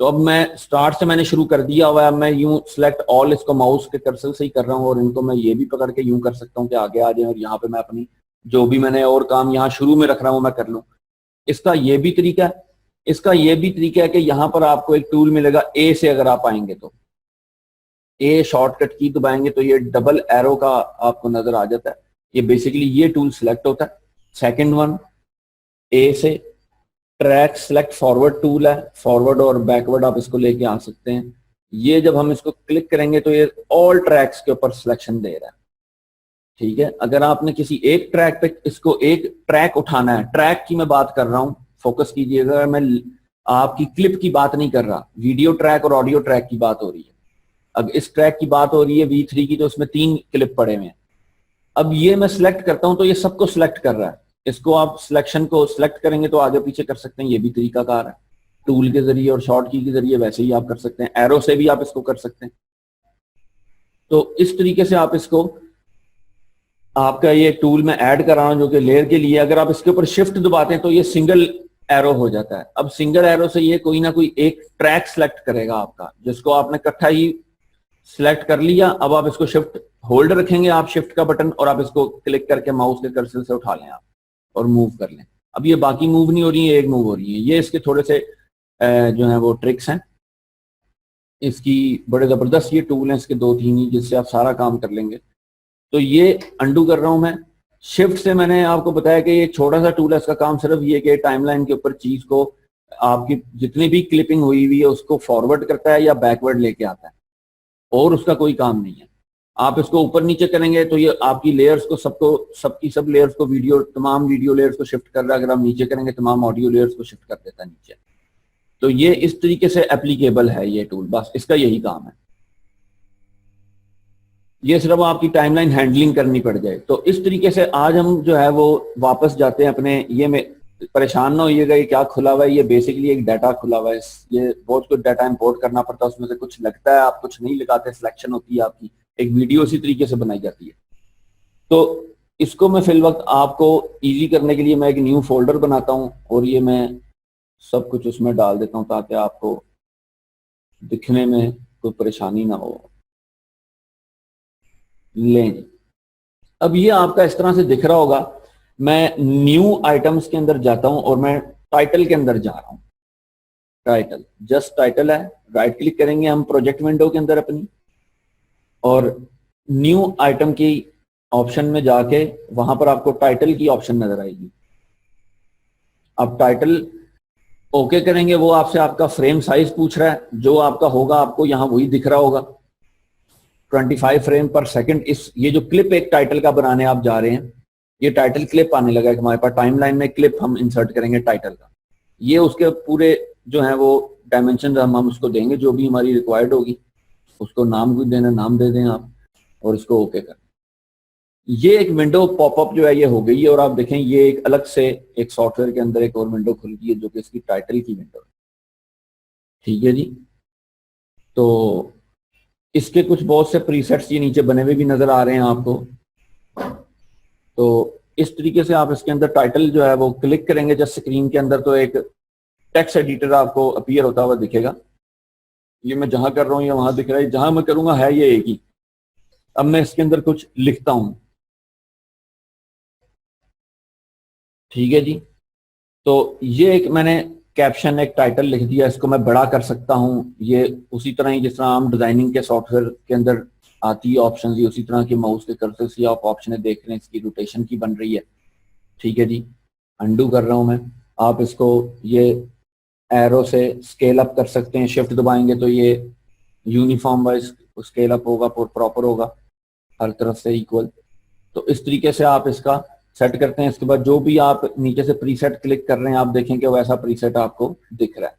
तो अब मैं स्टार्ट से मैंने शुरू कर दिया हुआ है, अब मैं यूं सिलेक्ट ऑल इसको माउस के कर्सर से ही कर रहा हूँ, और इनको मैं ये भी पकड़ के यूं कर सकता हूँ कि आगे आ जाए, और यहाँ पे मैं अपनी जो भी मैंने और काम यहाँ शुरू में रख रहा हूँ मैं कर लूँ। इसका ये भी तरीका है, इसका ये भी तरीका है कि यहाँ पर आपको एक टूल मिलेगा ए से, अगर आप आएंगे तो ए शॉर्टकट की दबाएंगे तो ये डबल एरो का आपको नजर आ जाता है। ये बेसिकली ये टूल सिलेक्ट होता है। सेकंड वन ए से ट्रैक सेलेक्ट फॉरवर्ड टूल है, फॉरवर्ड और बैकवर्ड आप इसको लेके आ सकते हैं। ये जब हम इसको क्लिक करेंगे तो ये ऑल ट्रैक्स के ऊपर सिलेक्शन दे रहा है, ठीक है। अगर आपने किसी एक ट्रैक पे इसको एक ट्रैक उठाना है, ट्रैक की मैं बात कर रहा हूं, फोकस कीजिएगा, मैं आपकी क्लिप की बात नहीं कर रहा, वीडियो ट्रैक और ऑडियो ट्रैक की बात हो रही है। अब इस ट्रैक की बात हो रही है V3 की, तो उसमें 3 क्लिप पड़े हुए हैं। अब ये मैं सिलेक्ट करता हूं तो ये सबको सिलेक्ट कर रहा है। इसको आप सिलेक्शन को सिलेक्ट करेंगे तो आगे पीछे कर सकते हैं, ये भी तरीकाकार है टूल के जरिए और शॉर्ट की के जरिए, वैसे ही आप कर सकते हैं, एरो से भी आप इसको कर सकते हैं। तो इस तरीके से आप इसको, आपका ये टूल मैं ऐड कर रहा हूं जो कि लेयर के लिए, अगर आप इसके ऊपर शिफ्ट दबाते हैं तो ये सिंगल एरो हो जाता है। अब सिंगल एरो से ये कोई ना कोई एक ट्रैक सिलेक्ट करेगा आपका, जिसको आपने इकट्ठा ही सिलेक्ट कर लिया। अब आप इसको शिफ्ट होल्ड रखेंगे, आप शिफ्ट का बटन, और आप इसको क्लिक करके माउस के कर्सर से उठा लें आप और मूव कर लें। अब ये बाकी मूव नहीं हो रही है, एक मूव हो रही है। ये इसके थोड़े से जो है वो ट्रिक्स हैं इसकी, बड़े जबरदस्त ये टूल हैं इसके 2-3 ही, जिससे आप सारा काम कर लेंगे। तो ये अंडू कर रहा हूं मैं शिफ्ट से। मैंने आपको बताया कि ये छोटा सा टूल है, इसका काम सिर्फ ये कि टाइमलाइन के ऊपर चीज को, आपकी जितनी भी क्लिपिंग हुई हुई है उसको फॉरवर्ड करता है या बैकवर्ड लेके आता है, और उसका कोई काम नहीं है। आप इसको ऊपर नीचे करेंगे तो ये आपकी लेयर्स को सबकी सब लेयर्स को, तमाम वीडियो लेयर्स को शिफ्ट कर रहा है। अगर आप नीचे करेंगे तमाम ऑडियो लेयर्स को शिफ्ट कर देता है नीचे। तो ये इस तरीके से एप्लीकेबल है ये टूल, बस इसका यही काम है। ये सिर्फ आपकी टाइमलाइन हैंडलिंग करनी पड़ जाए। तो इस तरीके से आज हम जो है वो वापस जाते हैं अपने, ये में परेशान ना होइएगा ये क्या खुला हुआ है, ये बेसिकली एक डाटा खुला हुआ है। ये बहुत कुछ डाटा इंपोर्ट करना पड़ता है, उसमें से कुछ लगता है, आप कुछ नहीं लगाते, सिलेक्शन होती है आपकी, एक वीडियो इसी तरीके से बनाई जाती है। तो इसको मैं फिल वक्त आपको इजी करने के लिए मैं एक न्यू फोल्डर बनाता हूँ, और ये मैं सब कुछ उसमें डाल देता हूँ ताकि आपको दिखने में कोई परेशानी ना हो। लें, अब ये आपका इस तरह से दिख रहा होगा। मैं न्यू आइटम्स के अंदर जाता हूं और मैं टाइटल के अंदर जा रहा हूं। टाइटल, जस्ट टाइटल है, राइट क्लिक करेंगे हम प्रोजेक्ट विंडो के अंदर अपनी, और न्यू आइटम की ऑप्शन में जाके वहां पर आपको टाइटल की ऑप्शन नजर आएगी। अब टाइटल ओके करेंगे, वो आपसे आपका फ्रेम साइज पूछ रहा है, जो आपका होगा आपको यहां वही दिख रहा होगा, 25 फ्रेम पर सेकंड। इस ये जो क्लिप एक टाइटल का बनाने आप जा रहे हैं, ये टाइटल क्लिप आने लगा है हमारे पास, टाइमलाइन में क्लिप हम इंसर्ट करेंगे टाइटल का। ये उसके पूरे जो है वो डायमेंशन हम उसको देंगे, जो भी हमारी रिक्वायर्ड होगी उसको नाम भी देना, नाम दे दें आप, और इसको ओके कर। ये एक विंडो पॉपअप जो है ये हो गई है, और आप देखें ये एक अलग से एक सॉफ्टवेयर के अंदर एक और विंडो खुल गई है जो कि इसकी टाइटल की विंडो है, ठीक है जी। तो इसके कुछ बहुत से प्रीसेट्स ये नीचे बने हुए भी नजर आ रहे हैं आपको। तो इस तरीके से आप इसके अंदर टाइटल जो है वो क्लिक करेंगे जस्ट स्क्रीन के अंदर, तो एक टेक्स्ट एडिटर आपको अपीयर होता हुआ दिखेगा। ये मैं जहां कर रहा हूँ ये वहां दिख रहा है, जहां मैं करूंगा है ये एक ही। अब मैं इसके अंदर कुछ लिखता हूं, ठीक है जी। तो ये एक मैंने कैप्शन, एक टाइटल लिख दिया, इसको मैं बड़ा कर सकता हूं। ये उसी तरह ही जिस तरह हम डिजाइनिंग के सॉफ्टवेयर के अंदर आती है ऑप्शन, ये उसी तरह के माउस के कर्सर से आप ऑप्शन देख रहे हैं, इसकी रोटेशन की बन रही है, ठीक है जी। अंडू कर रहा हूं मैं। आप इसको ये एरो से स्केल अप कर सकते हैं, शिफ्ट दबाएंगे तो ये यूनिफॉर्म वाइज स्केल अप होगा, प्रॉपर होगा, हर तरफ से इक्वल। तो इस तरीके से आप इसका सेट करते हैं। इसके बाद जो भी आप नीचे से प्रीसेट क्लिक कर रहे हैं आप देखेंगे वैसा प्रीसेट आपको दिख रहा है।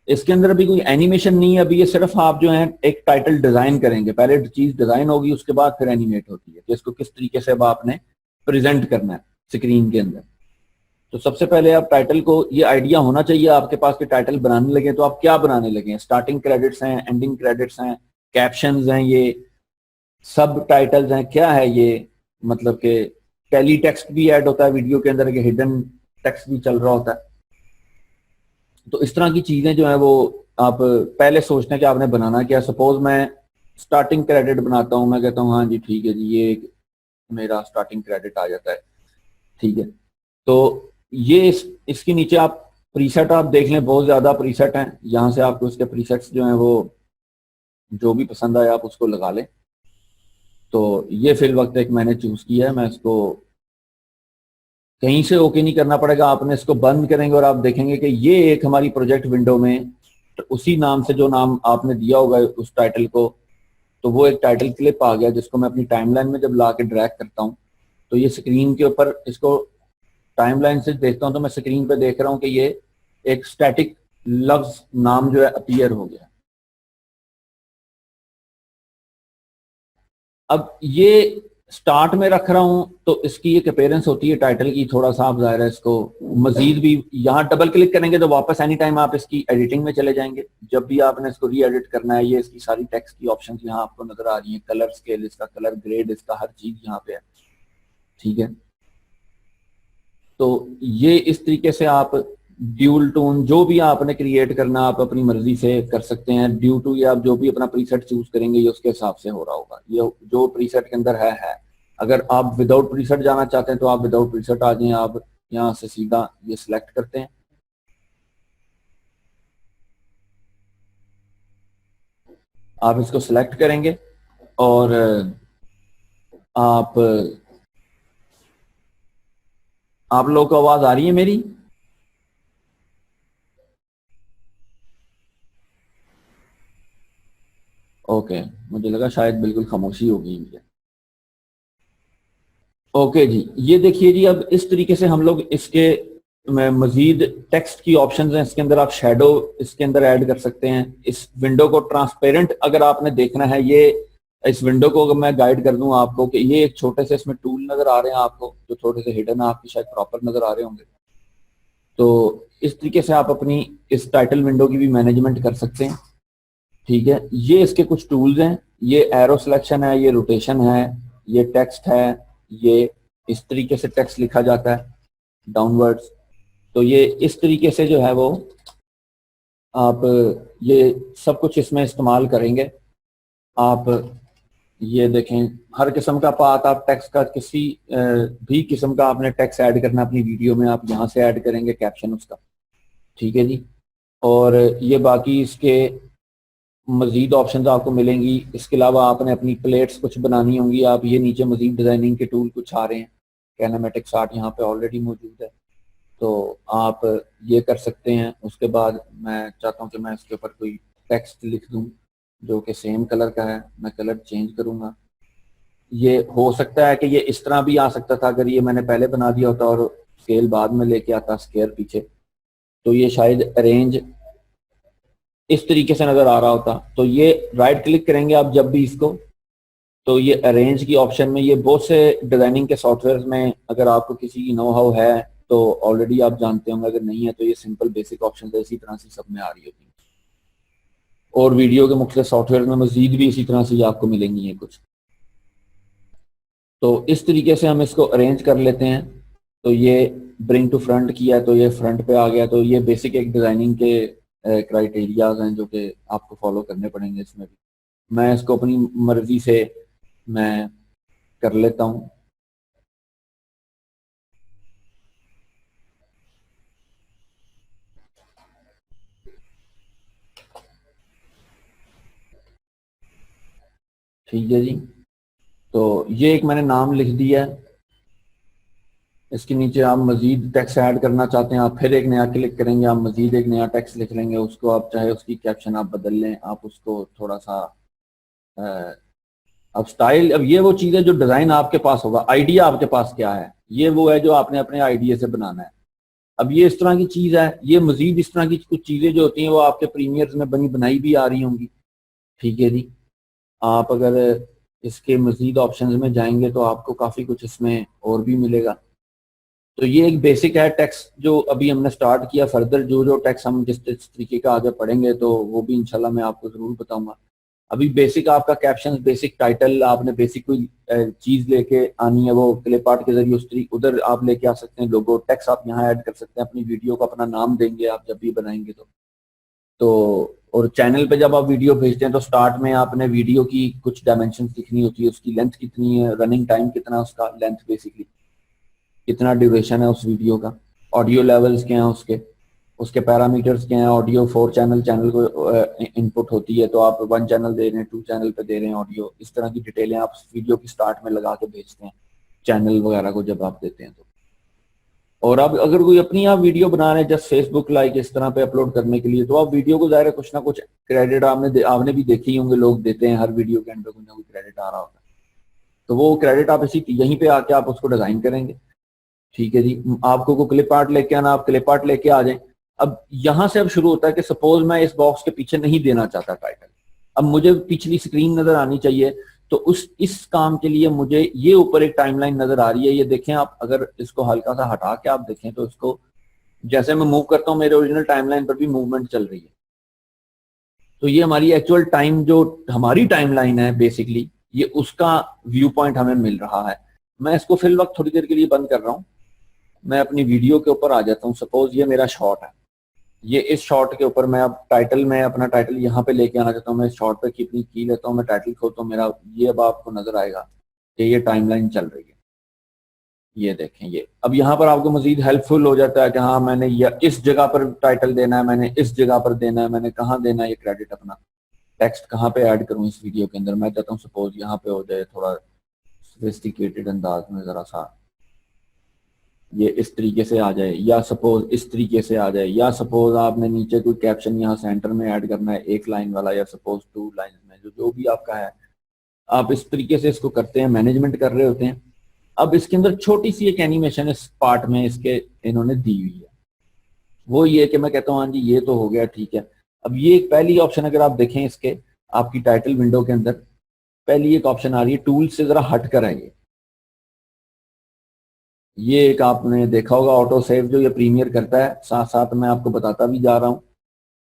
इसके अंदर अभी कोई एनिमेशन नहीं है, अभी ये सिर्फ आप जो है एक टाइटल डिजाइन करेंगे। पहले चीज डिजाइन होगी, उसके बाद फिर एनिमेट होती है कि इसको किस तरीके से अब आपने प्रेजेंट करना है स्क्रीन के अंदर। तो सबसे पहले आप टाइटल को, ये आइडिया होना चाहिए आपके पास कि टाइटल बनाने लगे तो आप क्या बनाने लगे। स्टार्टिंग क्रेडिट्स हैं, एंडिंग क्रेडिट्स हैं, कैप्शंस हैं, ये सब टाइटल्स हैं, क्या है ये, मतलब कि टेली टेक्स्ट भी ऐड होता है वीडियो के अंदर, के हिडन टेक्स्ट भी चल रहा होता है। तो इस तरह की चीजें जो है वो आप पहले सोचते हैं कि आपने बनाना क्या। सपोज मैं स्टार्टिंग क्रेडिट बनाता हूँ, मैं कहता हूँ हाँ जी ठीक है जी, ये मेरा स्टार्टिंग क्रेडिट आ जाता है, ठीक है। तो ये इसके नीचे आप प्रीसेट आप देख लें, बहुत ज्यादा प्रीसेट हैं, यहाँ से आपको इसके प्रीसेट्स जो हैं वो जो भी पसंद आए आप उसको लगा लें। तो ये फिल वक्त एक मैंने चूज किया है, मैं इसको कहीं से ओके नहीं करना पड़ेगा, आपने इसको बंद करेंगे और आप देखेंगे कि ये एक हमारी प्रोजेक्ट विंडो में तो उसी नाम से जो नाम आपने दिया होगा उस टाइटल को, तो वो एक टाइटल क्लिप आ गया जिसको मैं अपनी टाइमलाइन में जब ला के ड्रैग करता हूँ तो ये स्क्रीन के ऊपर इसको टाइमलाइन से देखता हूँ तो मैं स्क्रीन पे देख रहा हूँ कि ये एक स्टैटिक लफ्ज नाम जो है अपीयर हो गया। अब ये स्टार्ट में रख रहा हूं तो इसकी एक अपेयरेंस होती है टाइटल की, थोड़ा सा आप जाहिर है इसको मजीद भी यहाँ डबल क्लिक करेंगे तो वापस एनी टाइम आप इसकी एडिटिंग में चले जाएंगे। जब भी आपने इसको री एडिट करना है, ये इसकी सारी टेक्स्ट की ऑप्शन यहाँ आपको नजर आ रही है, कलर स्केल, इसका कलर ग्रेड, इसका हर चीज यहाँ पे है, ठीक है। तो ये इस तरीके से आप ड्यूल टोन जो भी आपने क्रिएट करना आप अपनी मर्जी से कर सकते हैं। ड्यू टू ये आप जो भी अपना प्रीसेट चूज करेंगे ये उसके हिसाब से हो रहा होगा, ये जो प्रीसेट के अंदर है। अगर आप विदाउट प्रीसेट जाना चाहते हैं तो आप विदाउट प्रीसेट आ जाएं, आप यहाँ से सीधा ये सिलेक्ट करते हैं, आप इसको सिलेक्ट करेंगे और आप लोगों को आवाज आ रही है मेरी? ओके, मुझे लगा शायद बिल्कुल खामोशी हो गई है। ओके जी, ये देखिए जी, अब इस तरीके से हम लोग इसके मजीद टेक्स्ट की ऑप्शंस हैं, इसके अंदर आप शेडो इसके अंदर ऐड कर सकते हैं। इस विंडो को ट्रांसपेरेंट अगर आपने देखना है, ये इस विंडो को अगर मैं गाइड कर दूं आपको कि ये एक छोटे से इसमें टूल नजर आ रहे हैं आपको, जो थोड़े से हिडन है, आपकी शायद प्रॉपर नजर आ रहे होंगे। तो इस तरीके से आप अपनी इस टाइटल विंडो की भी मैनेजमेंट कर सकते हैं, ठीक है। ये इसके कुछ टूल्स हैं, ये एरो सिलेक्शन है, ये रोटेशन है, ये टेक्स्ट है, ये इस तरीके से टेक्स्ट लिखा जाता है डाउनवर्ड्स। तो ये इस तरीके से जो है वो आप ये सब कुछ इसमें इस्तेमाल करेंगे। आप ये देखें, हर किस्म का पाथ आप टेक्स्ट का किसी भी किस्म का आपने टेक्स्ट ऐड करना अपनी वीडियो में, आप यहाँ से ऐड करेंगे कैप्शन उसका, ठीक है जी। और ये बाकी इसके मजीद ऑप्शंस आपको मिलेंगी। इसके अलावा आपने अपनी प्लेट्स कुछ बनानी होंगी, आप ये नीचे मजीद डिजाइनिंग के टूल कुछ आ रहे हैं, कैनामेटिक्स आर्ट यहाँ पे ऑलरेडी मौजूद है, तो आप ये कर सकते हैं। उसके बाद मैं चाहता हूँ कि मैं इसके ऊपर कोई टेक्स्ट लिख दूँ जो कि सेम कलर का है, मैं कलर चेंज करूँगा। ये हो सकता है कि ये इस तरह भी आ सकता था अगर ये मैंने पहले बना दिया होता और स्केल बाद में लेके आता स्केयर पीछे, तो ये शायद अरेंज इस तरीके से नजर आ रहा होता। तो ये राइट क्लिक करेंगे आप जब भी इसको, तो ये अरेंज की ऑप्शन में, ये बहुत से डिजाइनिंग के सॉफ्टवेयर में अगर आपको किसी की नो हाउ है तो ऑलरेडी आप जानते होंगे, अगर नहीं है तो ये सिंपल बेसिक ऑप्शन इसी तरह से सब में आ रही होती है। और वीडियो के मुख्तलिफ सॉफ्टवेयर में मजीद भी इसी तरह से आपको मिलेंगी है कुछ। तो इस तरीके से हम इसको अरेंज कर लेते हैं। तो ये ब्रिंग टू फ्रंट किया तो ये फ्रंट पे आ गया। तो ये बेसिक एक डिजाइनिंग के क्राइटेरियाज हैं जो कि आपको फॉलो करने पड़ेंगे इसमें भी। मैं इसको अपनी मर्जी से मैं कर लेता हूँ। ठीक है जी, तो ये एक मैंने नाम लिख दिया है। इसके नीचे आप मजीद टेक्स्ट ऐड करना चाहते हैं, आप फिर एक नया क्लिक करेंगे, आप मजीद एक नया टेक्स्ट लिख लेंगे, उसको आप चाहे उसकी कैप्शन आप बदल लें, आप उसको थोड़ा सा अब स्टाइल, अब ये वो चीज़ है जो डिज़ाइन आपके पास होगा, आइडिया आपके पास क्या है, ये वो है जो आपने अपने आइडिया से बनाना है। अब ये इस तरह की चीज़ है, ये मजीद इस तरह की कुछ चीज़ें जो होती हैं वो आपके प्रीमियर्स में बनी बनाई भी आ रही होंगी, ठीक है जी। आप अगर इसके मजीद ऑप्शंस में जाएंगे तो आपको काफ़ी कुछ इसमें और भी मिलेगा। तो ये एक बेसिक है टेक्स्ट जो अभी हमने स्टार्ट किया। फर्दर जो जो टेक्स्ट हम जिस तरीके का आगे पढ़ेंगे तो वो भी इंशाल्लाह मैं आपको ज़रूर बताऊंगा। अभी बेसिक आपका कैप्शन, बेसिक टाइटल, आपने बेसिक कोई चीज लेके आनी है वो क्लिप आर्ट के जरिए उस उधर आप लेके आ सकते हैं। लोगो टेक्स्ट आप यहाँ ऐड कर सकते हैं, अपनी वीडियो को अपना नाम देंगे आप जब भी बनाएंगे तो और चैनल पे जब आप वीडियो भेजते हैं तो स्टार्ट में आपने वीडियो की कुछ डायमेंशन लिखनी होती है, उसकी लेंथ कितनी है, रनिंग टाइम कितना, उसका लेंथ बेसिकली कितना ड्यूरेशन है उस वीडियो का, ऑडियो लेवल्स क्या हैं उसके, उसके पैरामीटर्स क्या हैं, ऑडियो 4 चैनल को इनपुट होती है तो आप 1 चैनल दे रहे हैं, 2 चैनल पे दे रहे हैं ऑडियो, इस तरह की डिटेलें आप वीडियो की स्टार्ट में लगा के भेजते हैं चैनल वगैरह को जब आप देते हैं तो। और अब अगर कोई अपनी आप वीडियो बना रहे हैं जस्ट फेसबुक लाइक इस तरह पे अपलोड करने के लिए, तो आप वीडियो को ज़ाहिर है कुछ ना कुछ क्रेडिट आपने भी देखे ही होंगे, लोग देते हैं हर वीडियो के एंड पे कोई ना कोई क्रेडिट आ रहा होता है, तो वो क्रेडिट आप इसी यहीं पे आके आप उसको डिजाइन करेंगे। ठीक है जी, आपको को क्लिप आर्ट लेके आना, आप क्लिप आर्ट लेके आ जाएं। अब यहां से अब शुरू होता है कि सपोज मैं इस बॉक्स के पीछे नहीं देना चाहता टाइटल, अब मुझे पिछली स्क्रीन नजर आनी चाहिए, तो इस काम के लिए मुझे ये ऊपर एक टाइमलाइन नजर आ रही है, ये देखें आप, अगर इसको हल्का सा हटा के आप देखें तो इसको जैसे मैं मूव करता हूं मेरे ओरिजिनल टाइमलाइन पर भी मूवमेंट चल रही है। तो ये हमारी एक्चुअल टाइम जो हमारी टाइमलाइन है बेसिकली, ये उसका व्यू पॉइंट हमें मिल रहा है। मैं इसको फिल वक्त थोड़ी देर के लिए बंद कर रहा हूं, मैं अपनी वीडियो के ऊपर आ जाता हूं। सपोज ये मेरा शॉट है, ये इस शॉट के ऊपर मैं अब टाइटल में अपना टाइटल यहाँ पे लेके आना चाहता हूँ, मैं इस शॉट पे कितनी की लेता हूँ, मैं टाइटल खोलता हूँ, मेरा ये अब आपको नजर आएगा कि ये टाइमलाइन चल रही है। ये देखें, ये अब यहाँ पर आपको मजीद हेल्पफुल हो जाता है कि हाँ मैंने इस जगह पर टाइटल देना है, मैंने इस जगह पर देना है, मैंने कहाँ देना है ये क्रेडिट, अपना टेक्स्ट कहाँ पे ऐड करूँ इस वीडियो के अंदर। मैं चाहता हूँ सपोज यहाँ पे हो जाए थोड़ा सोफिस्टिकेटेड अंदाज में, जरा सा ये इस तरीके से आ जाए, या सपोज इस तरीके से आ जाए, या सपोज आपने नीचे कोई कैप्शन यहाँ सेंटर में ऐड करना है एक लाइन वाला, या सपोज 2 लाइन में, जो भी आपका है, आप इस तरीके से इसको करते हैं, मैनेजमेंट कर रहे होते हैं। अब इसके अंदर छोटी सी एक एनिमेशन इस पार्ट में इसके इन्होंने दी हुई है, वो ये कि मैं कहता हूँ हाँ जी ये तो हो गया ठीक है। अब ये पहली ऑप्शन अगर आप देखें इसके आपकी टाइटल विंडो के अंदर पहली एक ऑप्शन आ रही है, टूल से जरा हट कर है ये एक आपने देखा होगा ऑटो सेव जो ये प्रीमियर करता है, साथ साथ मैं आपको बताता भी जा रहा हूँ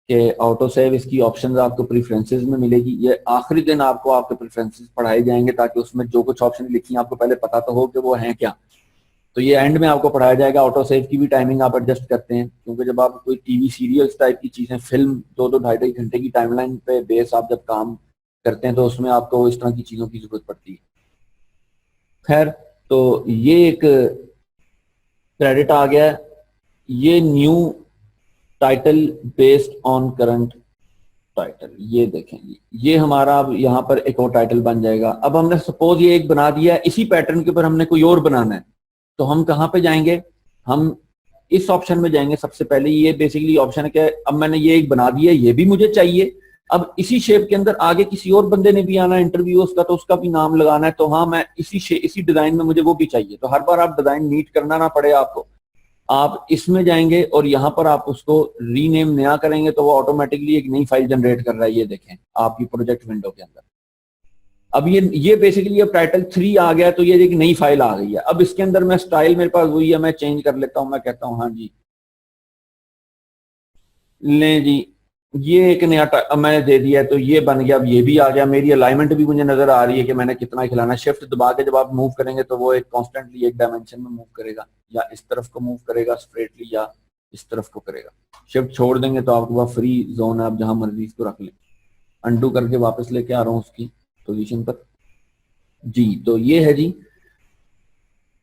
कि ऑटो सेव इसकी ऑप्शंस आपको प्रेफरेंसेस में मिलेगी। ये आखिरी दिन आपको आपके प्रेफरेंसेस पढ़ाए जाएंगे ताकि उसमें जो कुछ ऑप्शन लिखी हैं आपको पहले पता तो हो कि वो हैं क्या, तो ये एंड में आपको पढ़ाया जाएगा। ऑटो सेव की भी टाइमिंग आप एडजस्ट करते हैं, क्योंकि जब आप कोई टीवी सीरियल्स टाइप की चीजें, फिल्म 2-2 ढाई घंटे की टाइमलाइन पे बेस आप जब काम करते हैं तो उसमें आपको इस तरह की चीजों की जरूरत पड़ती है। खैर, तो ये एक क्रेडिट आ गया, ये new title based on current title, ये देखें ये हमारा अब यहाँ पर एक और टाइटल बन जाएगा। अब हमने सपोज ये एक बना दिया है, इसी पैटर्न के ऊपर हमने कोई और बनाना है, तो हम कहाँ पे जाएंगे, हम इस ऑप्शन में जाएंगे। सबसे पहले ये बेसिकली ऑप्शन है कि अब मैंने ये एक बना दिया, ये भी मुझे चाहिए, अब इसी शेप के अंदर आगे किसी और बंदे ने भी आना इंटरव्यू उसका, तो उसका भी नाम लगाना है, तो हाँ मैं इसी डिजाइन में मुझे वो भी चाहिए, तो हर बार आप डिजाइन नीट करना ना पड़े आपको, आप इसमें जाएंगे और यहाँ पर आप उसको रीनेम नया करेंगे तो वो ऑटोमेटिकली एक नई फाइल जनरेट कर रहा है। ये देखें आपकी प्रोजेक्ट विंडो के अंदर अब ये बेसिकली अब टाइटल 3 आ गया, तो ये एक नई फाइल आ गई है। अब इसके अंदर मैं स्टाइल मेरे पास वही है, मैं चेंज कर लेता हूं, मैं कहता हूं हाँ जी ले जी ये एक नया मैंने दे दिया है, तो ये बन गया। अब ये भी आ गया, मेरी अलाइनमेंट भी मुझे नजर आ रही है कि मैंने कितना खिलाना है। शिफ्ट दबा के जब आप मूव करेंगे तो वो एक कॉन्स्टेंटली एक डायमेंशन में मूव करेगा, या इस तरफ को मूव करेगा स्ट्रेटली, या इस तरफ को करेगा। शिफ्ट छोड़ देंगे तो आपके पास फ्री जोन है, आप जहां मर्जी इसको रख लें। अंडू करके वापस लेके आ रहा हूँ उसकी पोजीशन पर जी। तो ये है जी,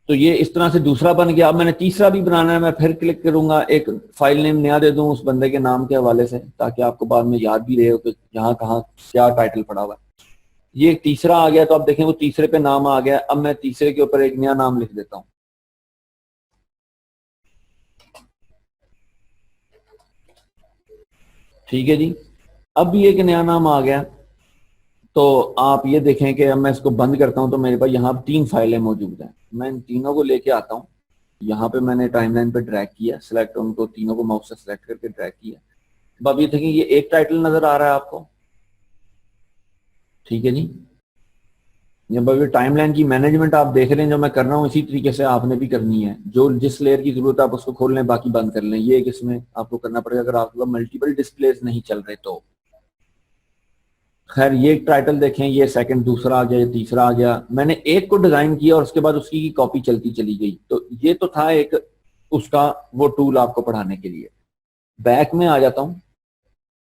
तो ये इस तरह से दूसरा बन गया। अब मैंने तीसरा भी बनाना है, मैं फिर क्लिक करूंगा, एक फाइल नेम नया दे दूं उस बंदे के नाम के हवाले से, ताकि आपको बाद में याद भी रहे हो कि यहाँ कहाँ क्या टाइटल पड़ा हुआ है। ये तीसरा आ गया, तो आप देखें वो तीसरे पे नाम आ गया। अब मैं तीसरे के ऊपर एक नया नाम लिख देता हूँ, ठीक है जी। अब भी एक नया नाम आ गया, तो आप ये देखें कि अब मैं इसको बंद करता हूं तो मेरे पास यहाँ 3 फाइलें मौजूद हैं। मैं इन तीनों को लेके आता हूँ, यहाँ पे मैंने टाइमलाइन पे ड्रैग किया, सिलेक्ट उनको तीनों को माउस से सिलेक्ट करके ड्रैग किया। अब आप ये देखें ये एक टाइटल नजर आ रहा है आपको, ठीक है जी। जब अभी टाइमलाइन की मैनेजमेंट आप देख रहे हैं जो मैं कर रहा हूँ, इसी तरीके से आपने भी करनी है। जो जिस लेयर की जरूरत है आप उसको खोल लें, बाकी बंद कर लें। ये एक इसमें आपको करना पड़ेगा अगर आपके पास मल्टीपल डिस्प्लेस नहीं चल रहे तो। खैर ये टाइटल देखें, ये सेकंड दूसरा आ गया, ये तीसरा आ गया। मैंने एक को डिजाइन किया और उसके बाद उसकी कॉपी चलती चली गई। तो ये तो था एक उसका वो टूल आपको पढ़ाने के लिए। बैक में आ जाता हूं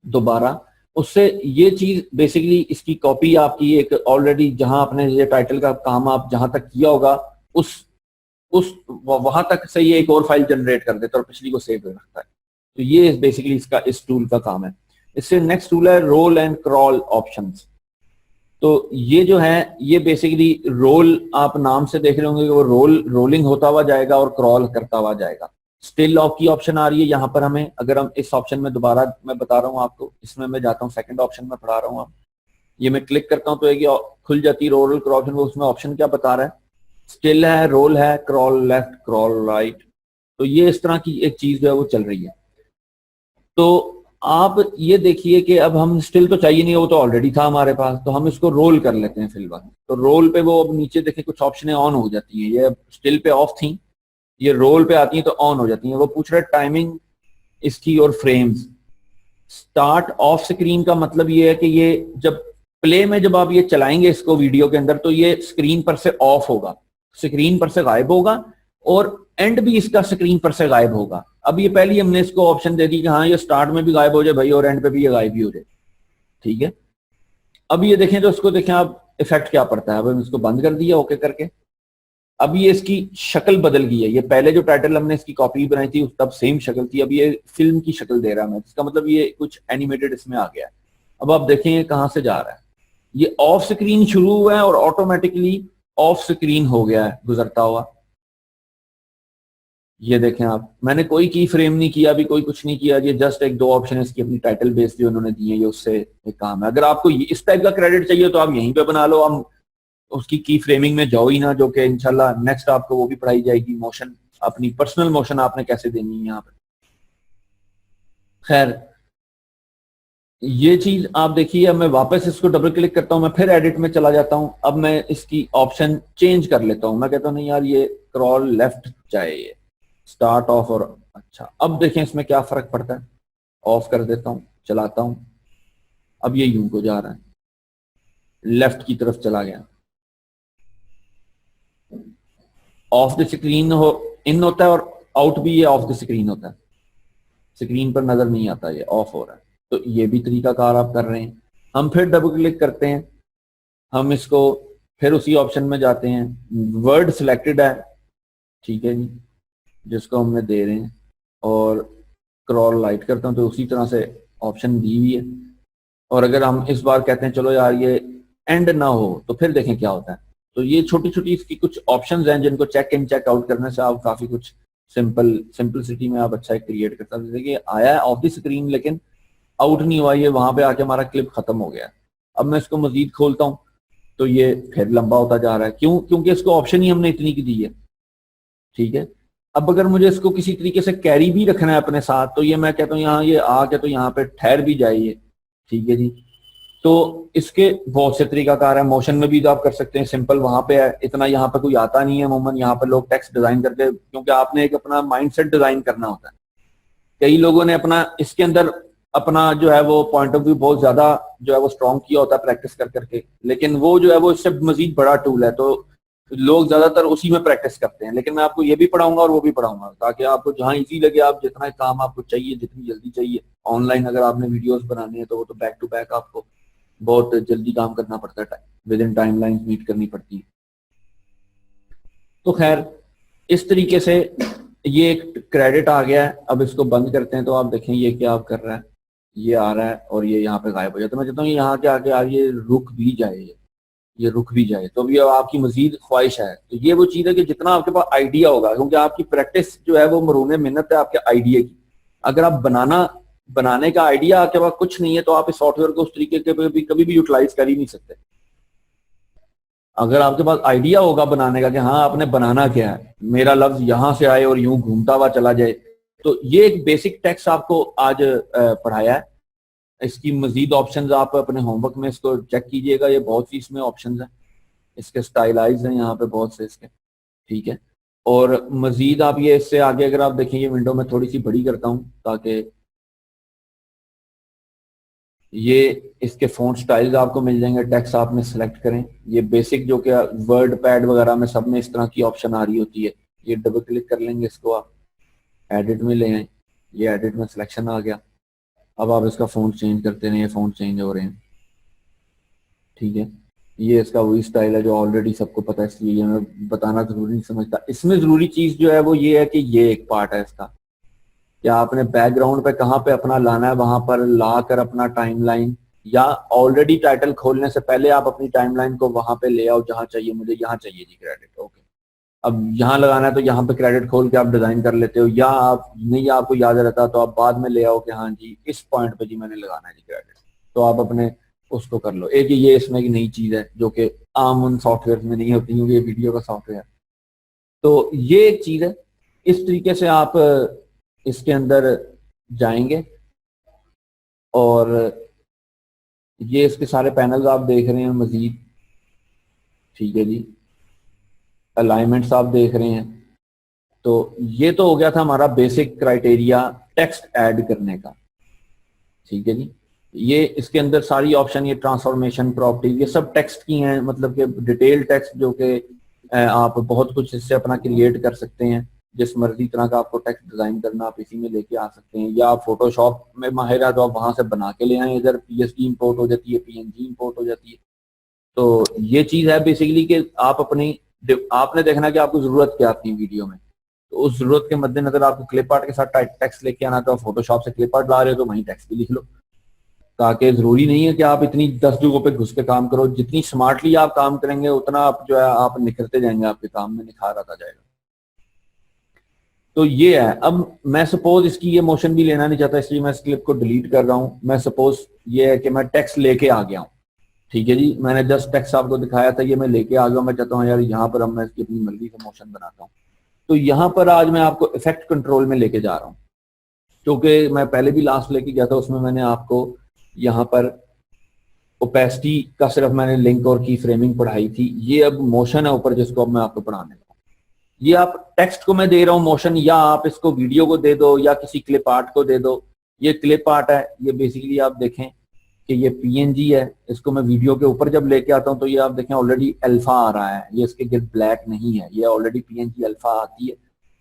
दोबारा। उससे ये चीज बेसिकली इसकी कॉपी आपकी एक ऑलरेडी जहां आपने ये टाइटल का काम आप जहां तक किया होगा उस वहां तक से ये एक और फाइल जनरेट कर देता है और पिछली को सेव रखता है। तो ये बेसिकली इसका इस टूल का काम है। इससे नेक्स्ट टूल है रोल एंड क्रॉल ऑप्शंस। तो ये जो है ये बेसिकली रोल आप नाम से देख रहे होंगे कि वो रोलिंग होता हुआ जाएगा और क्रॉल करता हुआ जाएगा। स्टिल लॉक की ऑप्शन आ रही है यहाँ पर हमें। अगर हम इस ऑप्शन में दोबारा मैं बता रहा हूँ आपको, इसमें मैं जाता हूँ सेकंड ऑप्शन में पढ़ा रहा हूँ आप, ये मैं क्लिक करता हूँ तो एक खुल जाती है रोल क्रॉल ऑप्शन। उसमें ऑप्शन क्या बता रहा है, स्टिल है, रोल है, क्रॉल लेफ्ट, क्रॉल राइट। तो ये इस तरह की एक चीज जो है वो चल रही है। तो आप ये देखिए कि अब हम स्टिल तो चाहिए नहीं, वो तो ऑलरेडी था हमारे पास, तो हम इसको रोल कर लेते हैं फिलहाल। तो रोल पे वो अब नीचे देखें कुछ ऑप्शनें ऑन हो जाती हैं। ये स्टिल पे ऑफ थी, ये रोल पे आती हैं तो ऑन हो जाती हैं। वो पूछ रहा है टाइमिंग इसकी और फ्रेम्स। स्टार्ट ऑफ स्क्रीन का मतलब ये है कि ये जब प्ले में जब आप ये चलाएंगे इसको वीडियो के अंदर तो ये स्क्रीन पर से ऑफ होगा, स्क्रीन पर से गायब होगा, और एंड भी इसका स्क्रीन पर से गायब होगा। अब ये पहले हमने इसको ऑप्शन दे दी कि हाँ ये स्टार्ट में भी गायब हो जाए भाई और एंड पे भी ये गायब ही हो जाए, ठीक है। अब ये देखें तो इसको देखें आप इफेक्ट क्या पड़ता है। अब हम इसको बंद कर दिया ओके करके। अब ये इसकी शक्ल बदल गई है। ये पहले जो टाइटल हमने इसकी कॉपी बनाई थी तब सेम शक्ल थी, अब ये फिल्म की शक्ल दे रहा है हमें। इसका मतलब ये कुछ एनिमेटेड इसमें आ गया है। अब आप देखें ये कहां से जा रहा है, ये ऑफ स्क्रीन शुरू हुआ है और ऑटोमेटिकली ऑफ स्क्रीन हो गया है गुजरता हुआ। ये देखें आप, मैंने कोई की फ्रेम नहीं किया, अभी कोई कुछ नहीं किया। ये जस्ट एक दो ऑप्शन इसकी अपनी टाइटल बेस जो उन्होंने दिए ये उससे एक काम है। अगर आपको इस टाइप का क्रेडिट चाहिए तो आप यहीं पे बना लो, हम उसकी की फ्रेमिंग में जाओ ही ना, जो कि इंशाल्लाह नेक्स्ट आपको वो भी पढ़ाई जाएगी। मोशन, अपनी पर्सनल मोशन आपने कैसे देनी है यहाँ पे। खैर ये चीज आप देखिए। अब मैं वापस इसको डबल क्लिक करता हूँ, मैं फिर एडिट में चला जाता हूँ। अब मैं इसकी ऑप्शन चेंज कर लेता हूँ। मैं कहता हूँ नहीं यार ये क्रॉल लेफ्ट जाए, ये स्टार्ट ऑफ। और अच्छा अब देखें इसमें क्या फर्क पड़ता है। ऑफ कर देता हूँ, चलाता हूँ, अब ये यूं को जा रहा है, लेफ्ट की तरफ चला गया। ऑफ द स्क्रीन हो इन होता है और आउट भी ये ऑफ द स्क्रीन होता है, स्क्रीन पर नजर नहीं आता, ये ऑफ हो रहा है। तो ये भी तरीकाकार आप कर रहे हैं। हम फिर डबल क्लिक करते हैं, हम इसको फिर उसी ऑप्शन में जाते हैं। वर्ड सिलेक्टेड है, ठीक है जी, जिसको हमने दे रहे हैं, और क्रॉल लाइट करता हूं तो उसी तरह से ऑप्शन दी हुई है। और अगर हम इस बार कहते हैं चलो यार ये एंड ना हो तो फिर देखें क्या होता है। तो ये छोटी छोटी इसकी कुछ ऑप्शंस हैं जिनको चेक इन चेक आउट करने से आप काफी कुछ सिंपलिसिटी में आप अच्छा क्रिएट कर सकते हैं। देखिए आया है ऑफ द स्क्रीन लेकिन आउट नहीं हुआ, ये वहां पे आके हमारा क्लिप खत्म हो गया। अब मैं इसको मजीद खोलता हूँ तो ये फिर लंबा होता जा रहा है। क्यों? क्योंकि इसको ऑप्शन ही हमने इतनी की दी है, ठीक है। अब अगर मुझे इसको किसी तरीके से कैरी भी रखना है अपने साथ तो ये मैं कहता हूँ यहाँ ये आके तो यहाँ पे ठहर भी जाइए, ठीक है जी। तो इसके बहुत से तरीकाकार है। मोशन में भी तो आप कर सकते हैं, सिंपल वहां पे है, इतना यहाँ पे कोई आता नहीं है अमूमन। यहाँ पे लोग टेक्स्ट डिजाइन करके, क्योंकि आपने एक अपना माइंडसेट डिजाइन करना होता है। कई लोगों ने अपना इसके अंदर अपना जो है वो पॉइंट ऑफ व्यू बहुत ज्यादा जो है वो स्ट्रॉन्ग किया होता है प्रैक्टिस कर करके, लेकिन वो जो है वो इससे मजीद बड़ा टूल है तो लोग ज्यादातर उसी में प्रैक्टिस करते हैं। लेकिन मैं आपको ये भी पढ़ाऊंगा और वो भी पढ़ाऊंगा ताकि आपको जहां इजी लगे, आप जितना काम आपको चाहिए, जितनी जल्दी चाहिए ऑनलाइन अगर आपने वीडियोस बनानी है तो वो तो बैक टू बैक आपको बहुत जल्दी काम करना पड़ता है, विद इन टाइमलाइन मीट करनी पड़ती है। तो खैर इस तरीके से ये एक क्रेडिट आ गया है। अब इसको बंद करते हैं तो आप देखें ये क्या आप कर रहा है, ये आ रहा है और ये यहाँ पे गायब हो जाता है। मैं चाहता हूँ यहाँ के आगे ये रुक भी जाए, ये रुक भी जाए। तो भी आपकी मजीद ख्वाहिश है तो ये वो चीज है कि जितना आपके पास आइडिया होगा, क्योंकि आपकी प्रैक्टिस जो है वो मरून मिन्नत है आपके आइडिया की। अगर आप बनाने का आइडिया आपके पास कुछ नहीं है तो आप इस सॉफ्टवेयर को उस तरीके के भी कभी भी यूटिलाइज कर ही नहीं सकते। अगर आपके पास आइडिया होगा बनाने का कि हाँ आपने बनाना क्या है, मेरा लफ्ज यहां से आए और यूं घूमता हुआ चला जाए, तो ये एक बेसिक टेक्स्ट आपको आज पढ़ाया है। इसकी मजीद ऑप्शंस आप अपने होमवर्क में इसको चेक कीजिएगा, ये बहुत सी इसमें ऑप्शंस हैं, इसके स्टाइलाइज हैं यहाँ पे बहुत से इसके, ठीक है। और मजीद आप ये इससे आगे अगर आप देखें, ये विंडो में थोड़ी सी बड़ी करता हूँ ताकि ये इसके फ़ॉन्ट स्टाइल्स आपको मिल जाएंगे, टेक्स्ट आपने सेलेक्ट करें। ये बेसिक जो कि वर्ड पैड वगैरह में सब में इस तरह की ऑप्शन आ रही होती है, ये डबल क्लिक कर लेंगे, इसको आप एडिट में ले आए, ये एडिट में सिलेक्शन आ गया। अब आप इसका फ़ॉन्ट चेंज करते रहे, फ़ॉन्ट चेंज हो रहे हैं, ठीक है। ये इसका वही स्टाइल है जो ऑलरेडी सबको पता है, इसलिए ये मैं बताना जरूरी नहीं समझता। इसमें ज़रूरी चीज़ जो है वो ये है कि ये एक पार्ट है इसका, या आपने बैकग्राउंड पे कहाँ पे अपना लाना है, वहां पर ला कर अपना टाइमलाइन, या ऑलरेडी टाइटल खोलने से पहले आप अपनी टाइमलाइन को वहां पे ले आओ जहां चाहिए, मुझे यहाँ चाहिए जी क्रेडिट, ओके। अब यहाँ लगाना है तो यहाँ पे क्रेडिट खोल के आप डिजाइन कर लेते हो, या आप नहीं आपको याद रहता तो आप बाद में ले आओ कि हाँ जी इस पॉइंट पे जी मैंने लगाना है जी क्रेडिट, तो आप अपने उसको कर लो। एक ये इसमें की नई चीज है जो कि आम उन सॉफ्टवेयर में नहीं होती, क्योंकि ये वीडियो का सॉफ्टवेयर। तो ये एक चीज है, इस तरीके से आप इसके अंदर जाएंगे और ये इसके सारे पैनल्स आप देख रहे हैं मजीद, ठीक है जी। अलाइनमेंट्स आप देख रहे हैं। तो ये तो हो गया था हमारा बेसिक क्राइटेरिया टेक्स्ट ऐड करने का, ठीक है जी। ये इसके अंदर सारी ऑप्शन, ये ट्रांसफॉर्मेशन, प्रॉपर्टी, ये सब टेक्स्ट की हैं, मतलब कि डिटेल टेक्स्ट जो कि आप बहुत कुछ इससे अपना क्रिएट कर सकते हैं। जिस मर्जी तरह का आपको टेक्स्ट डिजाइन करना आप इसी में लेके आ सकते हैं, या आप फोटोशॉप में माहिर है तो आप वहां से बना के ले आए, इधर पीएसडी इंपोर्ट हो जाती है, पीएनजी इंपोर्ट हो जाती है। तो ये चीज है बेसिकली कि आप अपनी, आपने देखना कि आपको जरूरत क्या आती है वीडियो में, तो उस जरूरत के मद्देनजर आपको क्लिप आर्ट के साथ टेक्स्ट लेके आना, तो आप फोटोशॉप से क्लिप आर्ट ला रहे हो तो वहीं टेक्स्ट भी लिख लो, ताकि जरूरी नहीं है कि आप इतनी 10 जगहों पे घुस के काम करो। जितनी स्मार्टली आप काम करेंगे उतना आप जो है आप निखरते जाएंगे, आपके काम में निखार आता जाएगा। तो ये है। अब मैं सपोज इसकी ये मोशन भी लेना नहीं चाहता, इसलिए मैं इस क्लिप को डिलीट कर रहा हूं। मैं सपोज ये है कि मैं टेक्स्ट लेके आ गया हूं, ठीक है जी। मैंने जस्ट टेक्स्ट आपको दिखाया था, ये मैं लेके आ गया। मैं चाहता हूँ यार यहाँ पर अब मैं इसकी अपनी मर्जी से मोशन बनाता हूँ, तो यहाँ पर आज मैं आपको इफेक्ट कंट्रोल में लेके जा रहा हूँ, क्योंकि मैं पहले भी लास्ट लेके गया था, उसमें मैंने आपको यहाँ पर ओपेसिटी का सिर्फ मैंने लिंक और की फ्रेमिंग पढ़ाई थी। ये अब मोशन है ऊपर, जिसको अब मैं आपको पढ़ाने लगा। ये आप टेक्स्ट को मैं दे रहा हूँ मोशन, या आप इसको वीडियो को दे दो, या किसी क्लिप आर्ट को दे दो। ये क्लिप आर्ट है, ये बेसिकली आप देखें कि ये पीएनजी है। इसको मैं वीडियो के ऊपर जब लेके आता हूँ तो ये आप देखें ऑलरेडी अल्फा आ रहा है, ये इसके गिर्द ब्लैक नहीं है, ये ऑलरेडी पीएनजी अल्फा आती है।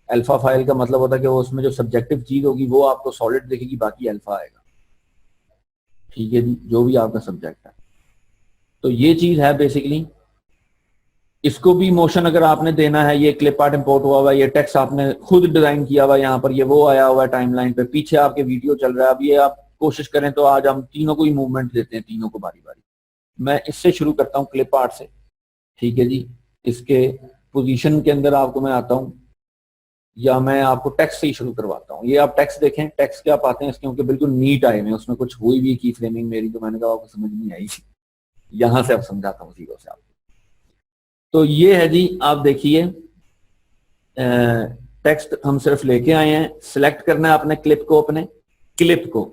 अल्फा फाइल का मतलब होता है कि वो उसमें जो सब्जेक्टिव चीज होगी वो आपको सॉलिड दिखेगी, बाकी अल्फा आएगा, ठीक है जी, जो भी आपका सब्जेक्ट है। तो ये चीज है बेसिकली। इसको भी मोशन अगर आपने देना है, ये क्लिप आर्ट इंपोर्ट हुआ हुआ है, ये टेक्स्ट आपने खुद डिजाइन किया हुआ है, यहाँ पर ये वो आया हुआ है टाइमलाइन पे, पीछे आपके वीडियो चल रहा है। अब ये आप कोशिश करें तो आज हम तीनों को ही मूवमेंट देते हैं, तीनों को बारी बारी। मैं इससे शुरू करता हूँ क्लिप आर्ट से, ठीक है जी। इसके पोजीशन के अंदर आपको मैं आता हूँ, या मैं आपको टेक्स्ट से ही शुरू करवाता हूँ। ये आप टेक्स्ट देखें, टेक्स्ट क्या पाते हैं इसके, क्योंकि बिल्कुल नीट आए हुए, उसमें कुछ हुई भी की फ्रेमिंग मेरी, तो मैंने कहा आपको समझ नहीं आई, यहाँ से अब समझाता हूँ जीरो से आपको। तो ये है जी, आप देखिए टेक्स्ट हम सिर्फ लेके आए हैं। सिलेक्ट करना है अपने क्लिप को, अपने क्लिप को,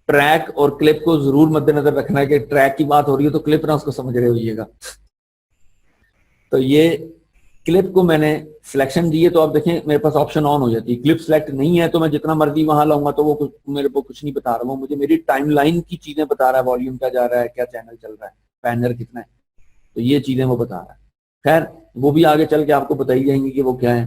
ट्रैक और क्लिप को जरूर मद्देनजर रखना है कि ट्रैक की बात हो रही है तो क्लिप ना उसको समझ रहे होइएगा। तो ये क्लिप को मैंने सिलेक्शन दी है, तो आप देखें मेरे पास ऑप्शन ऑन हो जाती है। क्लिप सिलेक्ट नहीं है तो मैं जितना मर्जी वहां लाऊंगा तो वो मेरे को कुछ नहीं बता रहा, वो मुझे मेरी टाइमलाइन की चीजें बता रहा है, वॉल्यूम क्या जा रहा है, क्या चैनल चल रहा है, पैनर कितना है, तो ये चीजें वो बता रहा है। खैर वो भी आगे चल के आपको बताई जाएंगी कि वो क्या है।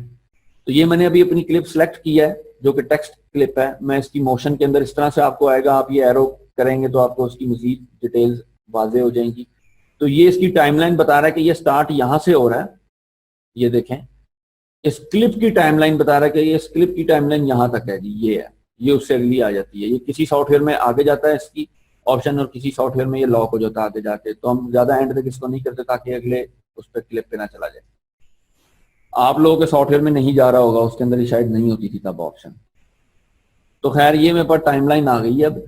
तो ये मैंने अभी अपनी क्लिप सेलेक्ट की है जो कि टेक्स्ट क्लिप है। मैं इसकी मोशन के अंदर इस तरह से आपको आएगा, आप ये एरो करेंगे तो आपको उसकी मजीद डिटेल्स वाजे हो जाएंगी। तो ये इसकी टाइमलाइन बता रहा है कि ये स्टार्ट यहां से हो रहा है, ये देखें इस क्लिप की टाइमलाइन बता रहा है कि ये इस क्लिप की टाइमलाइन यहां तक है जी, ये है, ये उससे अगली आ जाती है। ये किसी सॉफ्टवेयर में आगे जाता है इसकी ऑप्शन, और किसी सॉफ्टवेयर में ये लॉक हो जाता है आगे जाके, तो हम ज्यादा एंड तक इसको नहीं करते ताकि अगले उस पर क्लिप पे ना चला जाए। आप लोगों के सॉफ्टवेयर में नहीं जा रहा होगा, उसके अंदर शायद नहीं होती थी तब ऑप्शन। तो खैर ये मेरे पास टाइमलाइन आ गई है। अब